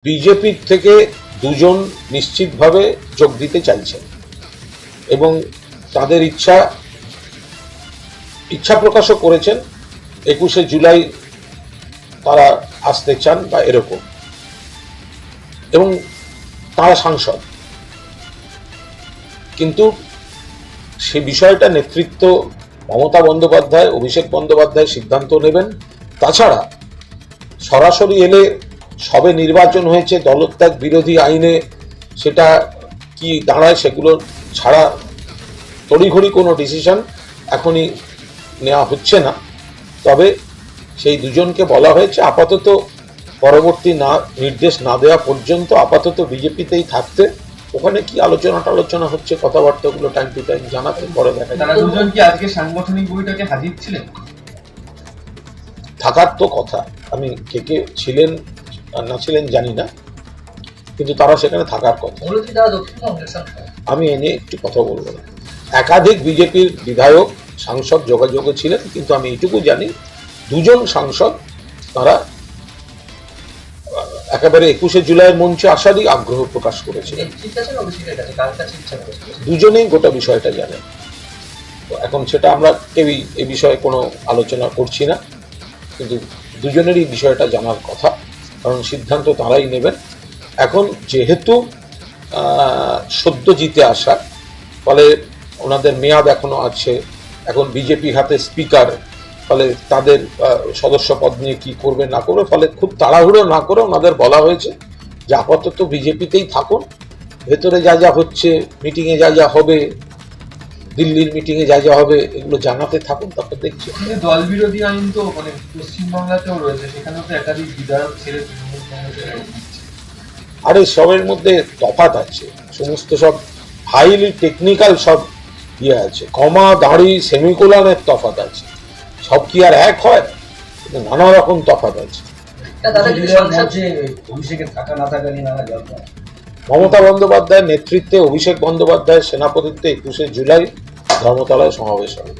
বিজেপির থেকে দুজন নিশ্চিতভাবে যোগ দিতে চাইছেন এবং তাদের ইচ্ছা প্রকাশও করেছেন 21শে জুলাই তারা আসতে চান বা এরকম, এবং তারা সাংসদ। কিন্তু সে বিষয়টা নেতৃত্ব মমতা বন্দ্যোপাধ্যায়, অভিষেক বন্দ্যোপাধ্যায় সিদ্ধান্ত নেবেন। তাছাড়া সরাসরি এলে সবে নির্বাচন হয়েছে, দলত্যাগ বিরোধী আইনে সেটা কি দাঁড়ায় সেগুলো ছাড়া তড়িঘড়ি কোনো ডিসিশন এখনই নেওয়া হচ্ছে না। তবে সেই দুজনকে বলা হয়েছে আপাতত পরবর্তী নির্দেশ না দেওয়া পর্যন্ত আপাতত বিজেপিতেই থাকতে। ওখানে কি আলোচনা হচ্ছে, কথাবার্তাগুলো টাইম টু টাইম জানাতে, পরে দেখা যাবে। তারা দুজন কি আজকে সাংগঠনিক বৈঠকে হাজির ছিলেন? থাকার তো কথা, আমি কে ছিলেন না ছিলেন জানি না, কিন্তু তারা সেখানে থাকার কথা। আমি এ নিয়ে একটু কথা বলবো না। একাধিক বিজেপির বিধায়ক সাংসদ যোগাযোগে ছিলেন, কিন্তু আমি এটুকু জানি দুজন সাংসদ তারা একেবারে 21শে জুলাইয়ের মঞ্চে আসারই আগ্রহ প্রকাশ করেছিলেন। দুজনেই গোটা বিষয়টা জানেন। এখন সেটা আমরা কেউই এ বিষয়ে কোনো আলোচনা করছি না, কিন্তু দুজনেরই বিষয়টা জানার কথা, কারণ সিদ্ধান্ত তারাই নেবেন। এখন যেহেতু সদ্য জিতে আসা, ফলে ওনাদের মেয়াদ এখনো আছে, এখন বিজেপি হাতে স্পিকার, ফলে তাদের সদস্য পদ নিয়ে কি করবে না করবে, ফলে খুব তাড়াহুড়ো না করে ওনাদের বলা হয়েছে যে আপাতত বিজেপিতেই থাকুন, ভেতরে যা যা হচ্ছে, মিটিংয়ে যা যা হবে, দিল্লির মিটিংয়ে যা যা হবে, এগুলো জানাতে থাকুন, তারপর দেখছি। দল বিরোধী আইন তো মানে পশ্চিমবাংলাতেও রয়েছে, সেখানেও তো একাধিক বিধায়ক ছেড়ে আরে সবের মধ্যে তফাৎ আছে, সমস্ত সব হাইলি টেকনিক্যাল সব ইয়ে আছে, কমা দাঁড়ি সেমিকোলনের তফাৎ আছে, সব কি আর এক হয়? নানা রকম তফাৎ আছে। মমতা বন্দ্যোপাধ্যায়ের নেতৃত্বে, অভিষেক বন্দ্যোপাধ্যায়ের সেনাপতিত্বে 21শে জুলাই ধর্মতলায় সমাবেশ হবে।